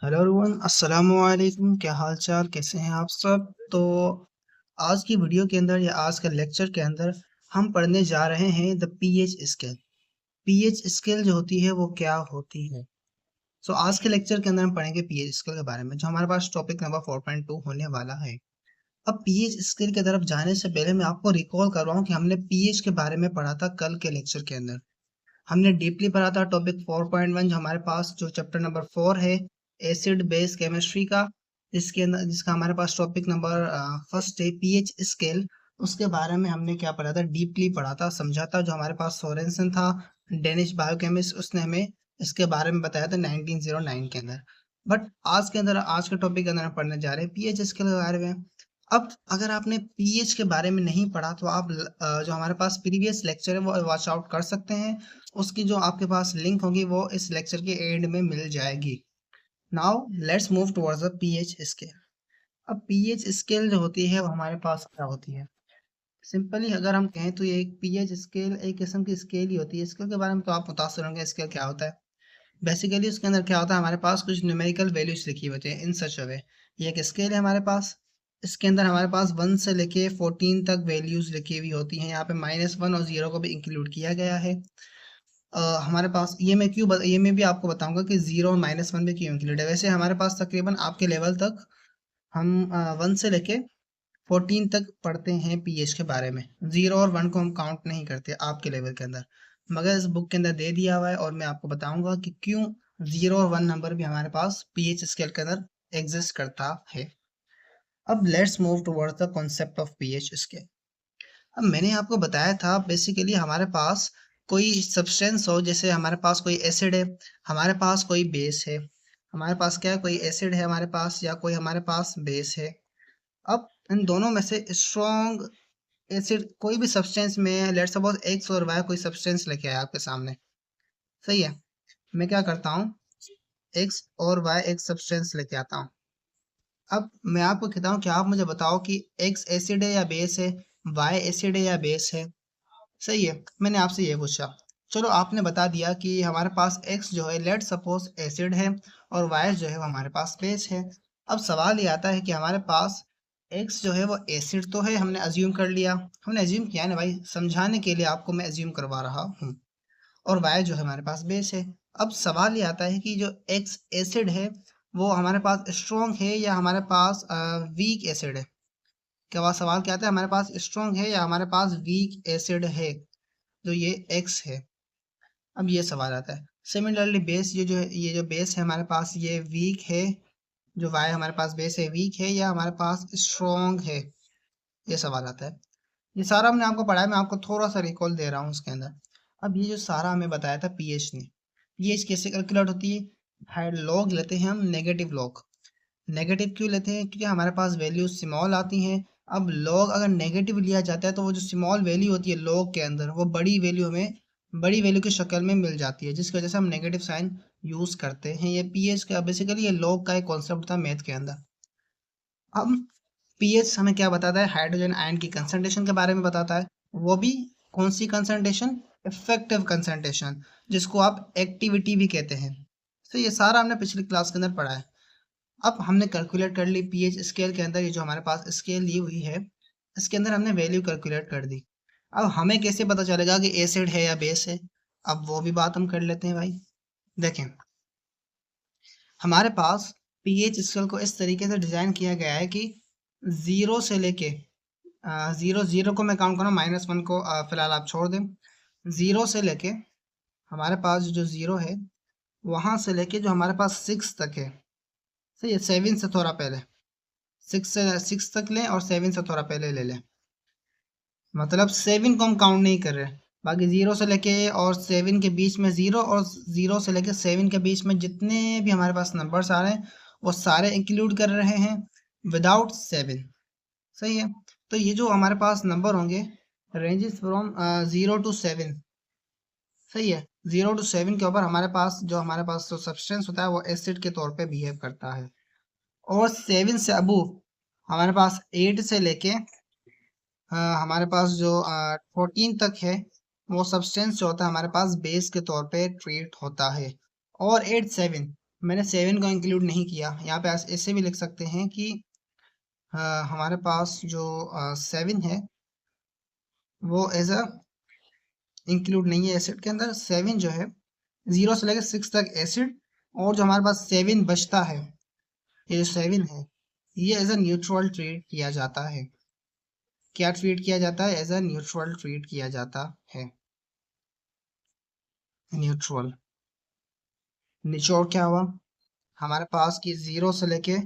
Hello everyone, अस्सलाम वालेकुम। क्या हाल चाल, कैसे हैं आप सब। तो आज की वीडियो के अंदर या आज के लेक्चर के अंदर हम पढ़ने जा रहे हैं the pH scale. PH scale जो होती है वो क्या होती है। आज के लेक्चर के अंदर हम पढ़ेंगे पीएच स्केल के बारे में, जो हमारे पास टॉपिक नंबर 4.2 होने वाला है। अब पीएच स्केल की तरफ जाने से पहले मैं आपको रिकॉल कर रहा हूँ कि हमने पीएच के बारे में पढ़ा था कल के लेक्चर के अंदर। हमने डीपली पढ़ा था टॉपिक 4.1, जो हमारे पास जो चैप्टर नंबर 4 है, एसिड बेस केमिस्ट्री का, जिसके अंदर जिसका हमारे पास टॉपिक नंबर फर्स्ट है पीएच स्केल। उसके बारे में हमने क्या पढ़ा था, डीपली पढ़ा था, समझा था। जो हमारे पास सोरेनसन था, डेनिश बायोकेमिस्ट, उसने हमें इसके बारे में बताया था 1909 के अंदर। बट आज के टॉपिक के अंदर हम पढ़ने जा रहे हैं पीएच स्केल के बारे में। अब अगर आपने पीएच के बारे में नहीं पढ़ा तो आप जो हमारे पास प्रीवियस लेक्चर है वो वॉच आउट कर सकते हैं। उसकी जो आपके पास लिंक होगी वो इस लेक्चर के एंड में मिल जाएगी। Now let's move towards the pH scale. अब पीएच स्केल जो होती है वो हमारे पास क्या होती है। सिंपली अगर हम कहें तो ये एक पीएच स्केल एक किस्म की स्केल ही होती है। स्केल के बारे में तो आप मुतासर होंगे, स्केल क्या होता है। बेसिकली उसके अंदर क्या होता है, हमारे पास कुछ न्यूमेरिकल वैल्यूज लिखी होती है इन सच अ वे। ये एक स्केल है हमारे पास। इसके अंदर हमारे पास 1 से लेके 14 तक वैल्यूज लिखी हुई होती हैं। यहाँ पे -1 और 0 को भी इंक्लूड किया गया है। हमारे पास ये मैं भी आपको बताऊंगा कि 0 और -1 भी क्यों इंक्लूड है। वैसे हमारे पास तकरीबन आपके लेवल तक हम 1 से लेके 14 तक पढ़ते हैं पीएच के बारे में। 0 और 1 को हम काउंट नहीं करते आपके लेवल के अंदर, मगर इस बुक के अंदर दे दिया हुआ है और मैं आपको बताऊंगा कि क्यों 0 और 1 नंबर भी हमारे पास पीएच स्केल के अंदर एग्जिस्ट करता है। अब let's move towards the concept of pH scale. अब मैंने आपको बताया था बेसिकली हमारे पास कोई सब्सटेंस हो, जैसे हमारे पास कोई एसिड है, हमारे पास कोई बेस है। हमारे पास क्या है, कोई एसिड है हमारे पास या कोई हमारे पास बेस है। अब इन दोनों में से स्ट्रॉन्ग एसिड कोई भी सब्सटेंस में, लेट्स सपोज एक्स और वाई कोई सब्सटेंस लेके आया आपके सामने, सही है। मैं क्या करता हूँ, एक्स और वाई एक सब्सटेंस लेके आता हूँ। अब मैं आपको कहता हूँ कि आप मुझे बताओ कि एक्स एसिड है या बेस है, वाई एसिड है या बेस है। सही है, मैंने आपसे ये पूछा। चलो आपने बता दिया कि हमारे पास एक्स जो है लेट सपोज एसिड है और वाई जो है वो हमारे पास बेस है। अब सवाल ये आता है कि हमारे पास एक्स जो है वो एसिड तो है, हमने अज्यूम कर लिया। हमने अज्यूम किया ना भाई, समझाने के लिए आपको मैं अज्यूम करवा रहा हूँ। और वाई जो है हमारे पास बेस है। अब सवाल ये आता है कि जो एक्स एसिड है वो हमारे पास स्ट्रॉन्ग है या हमारे पास वीक एसिड है। क्या सवाल क्या आता है, हमारे पास स्ट्रॉन्ग है या हमारे पास वीक एसिड है, जो ये एक्स है। अब ये सवाल आता है। सिमिलरली बेस, ये जो बेस है हमारे पास ये वीक है। जो वाई हमारे पास बेस है वीक है या हमारे पास स्ट्रॉन्ग है, ये सवाल आता है। ये सारा हमने आपको पढ़ा है, मैं आपको थोड़ा सा रिकॉल दे रहा हूँ उसके अंदर। अब ये जो सारा हमें बताया था पीएच ने, पीएच कैसे कैलकुलेट होती है, लॉग लेते हैं हम, नेगेटिव लॉग। नेगेटिव क्यों लेते हैं, क्योंकि हमारे पास वैल्यू स्मॉल आती हैं। अब लॉग अगर नेगेटिव लिया जाता है तो वो जो स्मॉल वैल्यू होती है लॉग के अंदर, वो बड़ी वैल्यू हमें बड़ी वैल्यू की शक्ल में मिल जाती है, जिसकी वजह से हम नेगेटिव साइन यूज करते हैं। ये पीएच का बेसिकली ये लॉग का एक कॉन्सेप्ट था मैथ के अंदर। अब पीएच हमें क्या बताता है, हाइड्रोजन आयन की कंसंट्रेशन के बारे में बताता है। वो भी कौन सी कंसंट्रेशन, इफेक्टिव कंसंट्रेशन, जिसको आप एक्टिविटी भी कहते हैं। तो ये सारा हमने पिछली क्लास के अंदर पढ़ा है। अब हमने कैलकुलेट कर ली पीएच स्केल के अंदर, ये जो हमारे पास स्केल दी हुई है इसके अंदर हमने वैल्यू कैलकुलेट कर दी। अब हमें कैसे पता चलेगा कि एसिड है या बेस है, अब वो भी बात हम कर लेते हैं भाई। देखें, हमारे पास पीएच स्केल को इस तरीके से डिजाइन किया गया है कि जीरो से लेके जीरो जीरो को मैं काउंट करूँ, -1 को फिलहाल आप छोड़ दें। जीरो से लेके हमारे पास जो जीरो है वहां से लेके जो हमारे पास 6 तक है, सही है, 7 से थोड़ा पहले, 6 तक लें और 7 से थोड़ा पहले ले लें। मतलब 7 को हम काउंट नहीं कर रहे। बाकी 0 से लेके और 7 के बीच में, 0 और 0 से लेके 7 के बीच में जितने भी हमारे पास नंबर्स आ रहे हैं वो सारे इंक्लूड कर रहे हैं विदाउट 7। सही है। तो ये जो हमारे पास नंबर होंगे रेंजेस फ्रॉम 0 to 7। सही है। 0 to 7 के ऊपर हमारे पास जो सब्सटेंस होता है वो एसिड के तौर पे बिहेव करता है। और 7 से अबू हमारे पास 8 से लेके हमारे पास जो 14 तक है वो सब्सटेंस जो होता है हमारे पास बेस के तौर पे ट्रीट होता है। और 8 7 मैंने 7 को इंक्लूड नहीं किया। यहाँ पे ऐसे भी लिख सकते हैं कि हमारे पास जो 7 है वो एज अ इंक्लूड नहीं है एसिड के अंदर। 7 जो है 0 से लेकर 6 तक एसिड, और जो हमारे पास 7 बचता है, ये जो 7 है ये एज अ न्यूट्रल ट्रीट किया जाता है। क्या ट्रीट किया जाता है? एज अ न्यूट्रल ट्रीट किया जाता है। न्यूट्रल। निचोड़ क्या हुआ हमारे पास कि 0 से लेके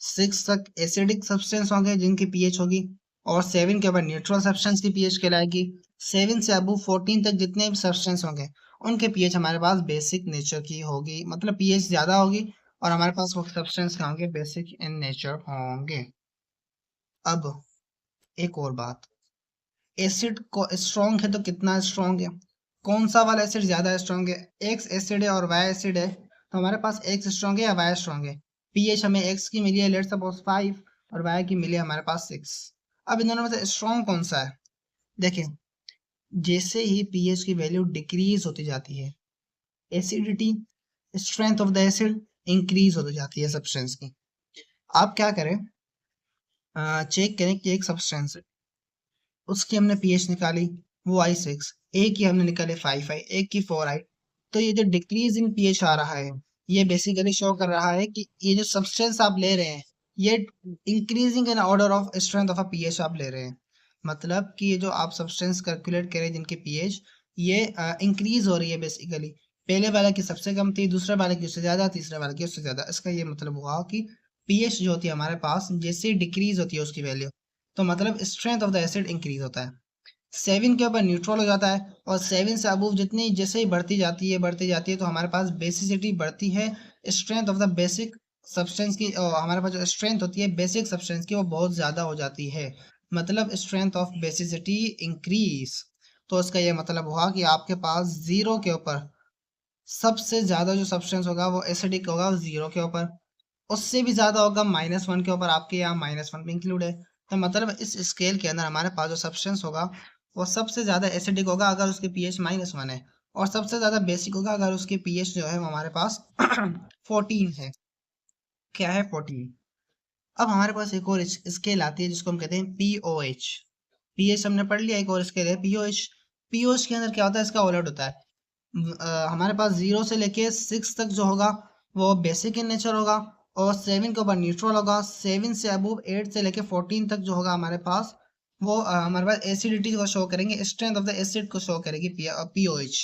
6 तक एसिडिक सब्सटेंस होंगे जिनकी पीएच होगी, और 7 के बाद न्यूट्रल सब्सटेंस की पीएच कहलाएगी। 7 से अबव 14 तक जितने भी सब्सटेंस होंगे उनके पीएच हमारे पास बेसिक नेचर की होगी, मतलब पीएच ज्यादा होगी, और हमारे पास वो सब्सटेंस क्या होंगे? बेसिक इन नेचर होंगे। अब एक और बात, एसिड को स्ट्रॉन्ग है तो कितना स्ट्रॉन्ग है? कौन सा वाला एसिड ज्यादा स्ट्रॉन्ग है? एक्स एसिड है और वाई एसिड है, तो हमारे पास एक्स स्ट्रॉन्ग है या वाई स्ट्रॉन्ग है? पीएच हमें एक्स की मिली है लेट्स सपोज 5, और वाई की मिली है हमारे पास 6। अब इन दोनों में से स्ट्रॉन्ग कौन सा है? देखिए, जैसे ही पीएच की वैल्यू डिक्रीज होती जाती है, acidity, strength of the acid increase होती जाती है सब्सटेंस की। आप क्या करें, चेक करें कि एक सब्सटेंस उसकी हमने पीएच निकाली, वो आई 6, एक की हमने निकाले 5 आई, एक की 4 आई, तो ये जो डिक्रीज इन पीएच आ रहा है ये बेसिकली शो कर रहा है कि ये जो सब्सटेंस आप ले रहे हैं ये increasing in order of strength of a pH आप ले रहे हैं। मतलब कि ये जो आप सब्सटेंस कैलकुलेट करें जिनकी पीएच ये इंक्रीज हो रही है बेसिकली, पहले वाले की सबसे कम थी, दूसरे वाले की उससे ज्यादा, तीसरे वाले की उससे ज्यादा। इसका ये मतलब हुआ कि पीएच जो होती है हमारे पास जैसे डिक्रीज होती है उसकी वैल्यू, तो मतलब strength of the acid increase होता है। 7 के ऊपर न्यूट्रल हो जाता है, और 7 से अबव जितनी जैसे ही बढ़ती जाती है तो हमारे पास बेसिसिटी बढ़ती है, strength of the basic substance की, हमारे पास जो स्ट्रेंथ होती है बेसिक सब्सटेंस की वो बहुत ज़्यादा हो जाती है, मतलब स्ट्रेंथ ऑफ बेसिसिटी इंक्रीज। तो इसका ये मतलब हुआ कि आपके पास 0 के ऊपर सबसे ज़्यादा जो सब्सटेंस होगा वो एसिडिक होगा 0 के ऊपर, उससे भी ज्यादा होगा -1 के ऊपर, आपके यहाँ -1 भी इंक्लूड है। तो मतलब इस स्केल के अंदर हमारे पास जो सब्सटेंस होगा वो सबसे ज्यादा एसिडिक होगा अगर उसकी पीएच -1 है, और सबसे ज्यादा बेसिक होगा अगर उसकी पीएच जो है वो हमारे पास 14 है। क्या है? 14। अब हमारे पास एक और स्केल आती है जिसको हम कहते हैं पीओएच। पीएच हमने पढ़ लिया, एक और स्केल है पीओएच। पीओएच के अंदर क्या होता है? इसका उलट होता है। हमारे पास 0 से लेके 6 तक जो होगा वो बेसिक इन नेचर होगा, और 7 के ऊपर न्यूट्रल होगा। 7 से अबव 8 से लेके 14 तक जो होगा हमारे पास वो हमारे पास एसिडिटी को शो करेंगे, स्ट्रेंथ ऑफ द एसिड को शो करेगी पीओएच।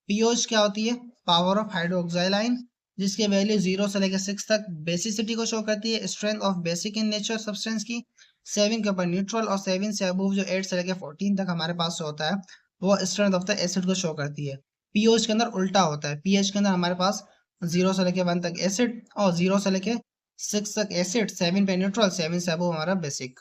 पीओएच क्या होती है? पावर ऑफ हाइड्रोक्साइल आयन, जिसकी वैल्यू 0 से लेकर 6 तक बेसिसिटी को शो करती है, strength of basic in nature substance की। 7 के ऊपर न्यूट्रल, और 7 से अबव जो 8 से लेकर 14 तक हमारे पास होता है वो स्ट्रेंथ ऑफ द एसिड को शो करती है। पीओएच के अंदर उल्टा होता है, पीएच के अंदर हमारे पास 0 से लेकर 1 तक एसिड, और 0 से लेकर 6 तक एसिड, 7 पे न्यूट्रल, 7 से अबव हमारा बेसिक।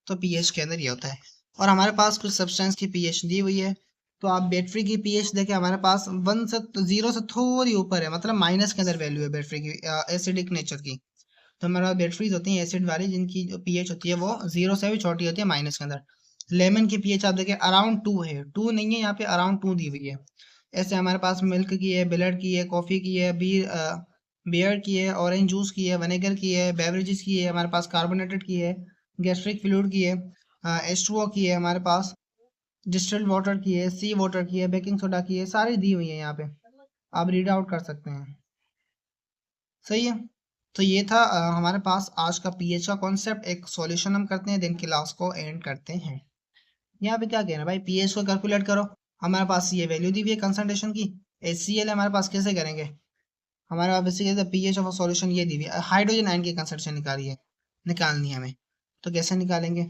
तो पीएच के अंदर ये होता है। और हमारे पास कुछ सब्सटेंस की पीएच दी हुई है, तो आप बैटरी की पीएच देखें, हमारे पास 1 से 0 से थोड़ी ऊपर है, मतलब माइनस के अंदर वैल्यू है बैटरी की एसिडिक नेचर की। तो हमारे पास बैटरीज होती हैं एसिड वाली जिनकी जो पीएच होती है वो 0 से भी छोटी होती है, माइनस के अंदर। लेमन की पीएच आप देखें अराउंड 2 है, 2 नहीं है यहाँ पे, अराउंड 2 दी हुई है। ऐसे हमारे पास मिल्क की है, ब्लड की है, कॉफ़ी की है, बियर की है, ऑरेंज जूस की है, विनेगर की है, बेवरेजेस की है, हमारे पास कार्बोनेटेड की है, गैस्ट्रिक फ्लूइड की है, H2O की है, हमारे पास डिस्टिल्ड वाटर की है, सी वाटर की है, बेकिंग सोडा की है, सारी दी हुई है यहाँ पे, आप रीड आउट कर सकते हैं। सही है। तो ये था हमारे पास आज का पीएच का कॉन्सेप्ट। एक सॉल्यूशन हम करते हैं, देन क्लास को एंड करते हैं। यहाँ पे क्या कहना है भाई, पीएच को कैलकुलेट करो। हमारे पास ये वैल्यू दी हुई है कंसंट्रेशन की, HCl हमारे पास, कैसे करेंगे? हमारे पास बेसिकली पीएच ऑफ सॉल्यूशन ये दी हुई है, हाइड्रोजन आयन की कंसंट्रेशन निकालनी है हमें। तो कैसे निकालेंगे?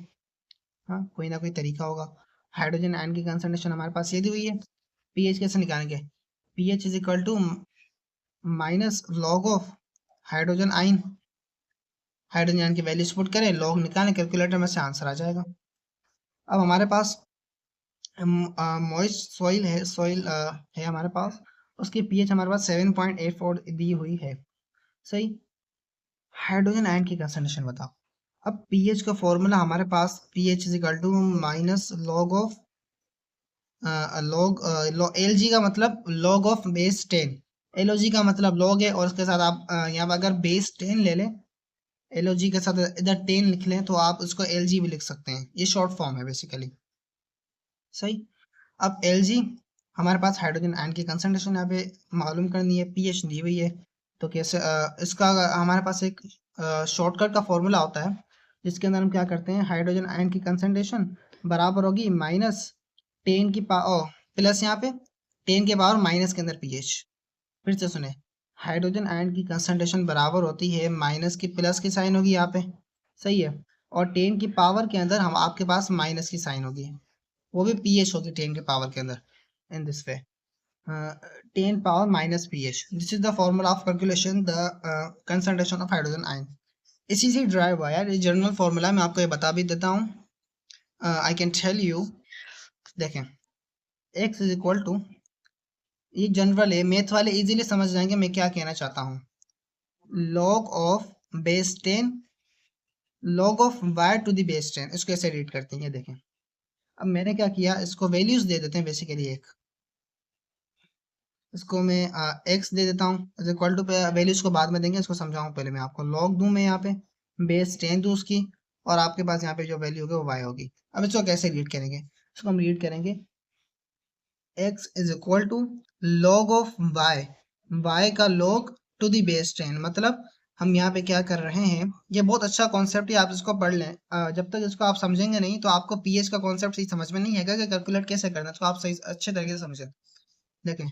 हाँ, कोई ना कोई तरीका होगा। हाइड्रोजन आयन की कंसंट्रेशन हमारे पास ये दी हुई है, पीएच कैसे निकालेंगे? PH is equal to minus log of hydrogen ion. Hydrogen ion की वैल्यूज पुट करें, लॉग निकालें, कैलकुलेटर में से आंसर आ जाएगा। अब हमारे पास मॉइस्ट सॉइल है, है हमारे पास, उसकी पीएच हमारे पास 7.84 दी हुई है। सही। हाइड्रोजन आयन की कंसंट्रेशन बताओ। अब पीएच का फॉर्मूला हमारे पास pH is equal to minus log of log Lg का मतलब लॉग ऑफ बेस 10, LOG का मतलब लॉग है, और उसके साथ आप यहाँ पर अगर बेस 10 ले लें, LOG के साथ इधर 10 लिख लें तो आप उसको LG भी लिख सकते हैं। ये शॉर्ट फॉर्म है बेसिकली। सही। अब LG, हमारे पास हाइड्रोजन आयन की कंसंट्रेशन यहाँ पे मालूम करनी है, पीएच दी हुई है। तो कैसे इसका हमारे पास एक शॉर्टकट का फॉर्मूला होता है, जिसके अंदर हम क्या करते हैं, हाइड्रोजन आयन की कंसंट्रेशन बराबर होगी माइनस 10 की पावर प्लस यहाँ पे 10 के पावर माइनस के अंदर पीएच। फिर से सुने, हाइड्रोजन आयन की कंसंट्रेशन बराबर होती है माइनस की प्लस की साइन होगी यहाँ पे, सही है, और 10 की पावर के अंदर हम आपके पास माइनस की साइन होगी, वो भी पीएच होगी 10 के पावर के अंदर, in this way 10 power minus pH. This is the formula of calculation the concentration of hydrogen ion. इसी से ड्राइव हुआ यार, ये जनरल फॉर्मूला मैं आपको ये बता भी देता हूँ। आई कैन टेल यू, देखें, x इज इक्वल टू, ये जनरल है, मैथ वाले इजीली समझ जाएंगे मैं क्या कहना चाहता हूँ, log of base 10 log of y to the base 10। इसको ऐसे रीड करते हैं, ये देखें। अब मैंने क्या किया, इसको वैल्यूज दे देते हैं बेसिकली। एक इसको मैं x दे देता हूँ इज इक्वल टू, पे वैल्यूज को बाद में देंगे, इसको समझाऊँ पहले मैं आपको। log दूँ मैं यहाँ पे, बेस 10 दूँ उसकी, और आपके पास यहाँ पे जो वैल्यू होगी वो y होगी। अब इसको कैसे रीड करेंगे, इसको हम रीड करेंगे x is equal to log of y का log टू दी बेस 10। मतलब हम यहाँ पे क्या कर रहे हैं, ये बहुत अच्छा कॉन्सेप्ट है, आप इसको पढ़ लें। जब तक इसको आप समझेंगे नहीं तो आपको पीएच का कॉन्सेप्ट सही समझ में नहीं आएगा कि कैलकुलेट कैसे करना है, तो आप सही अच्छे तरीके से समझें। देखें,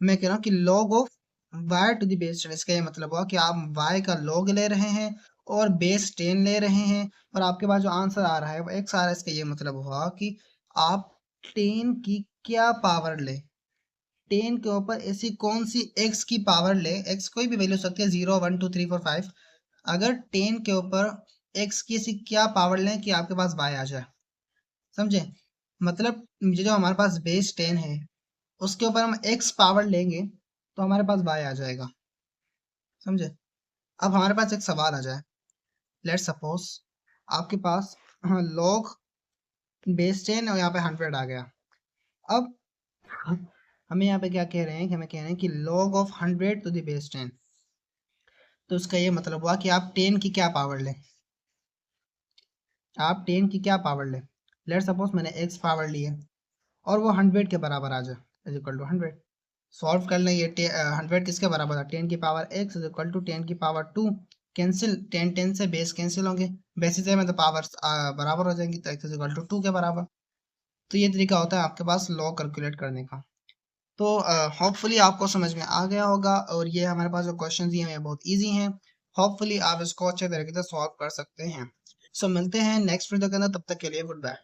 मैं कह रहा हूँ कि log of y to the base 10, इसका ये मतलब हुआ कि आप y का log ले रहे हैं और बेस 10 ले रहे हैं, और आपके पास जो आंसर आ रहा है वो x आ रहा है। इसका ये मतलब हुआ कि आप 10 की क्या पावर ले, 10 के ऊपर ऐसी कौन सी x की पावर ले, x कोई भी वैल्यू सकती है, 0 1 2 3 4 5, अगर 10 के ऊपर x की ऐसी क्या पावर लें कि आपके पास y आ जाए। समझे, मतलब ये जो हमारे पास बेस 10 है उसके ऊपर हम x पावर लेंगे तो हमारे पास y आ जाएगा। समझे। अब हमारे पास एक सवाल आ जाए, लेट्स सपोज आपके पास log बेस 10 और यहाँ पे 100 आ गया। अब हमें यहाँ पे क्या कह रहे हैं कि हमें कह रहे हैं कि log of 100 to the base 10, तो उसका ये मतलब हुआ कि आप 10 की क्या पावर लें, आप 10 की क्या पावर लें। लेट्स सपोज मैंने x पावर ली है और वो 100 के बराबर आ जाए, इज इक्वल टू 100। सॉल्व कर लें, ये 100 किसके बराबर था, 10 की power x is equal to 10 की पावर 2, कैंसिल 10 10 से बेस कैंसिल होंगे, बेसिस से मतलब पावर बराबर हो जाएंगी, तो x इज इक्वल टू 2 के बराबर। तो ये तरीका होता है आपके पास लॉग कैलकुलेट करने का। तो होपफुली आपको समझ में आ गया होगा, और ये हमारे पास जो क्वेश्चन दिए हैं बहुत ईजी हैं, होपफुली आप इसको अच्छे तरीके से सॉल्व कर सकते हैं। सो मिलते हैं नेक्स्ट वीडियो के अंदर, तब तक के लिए गुड बाय।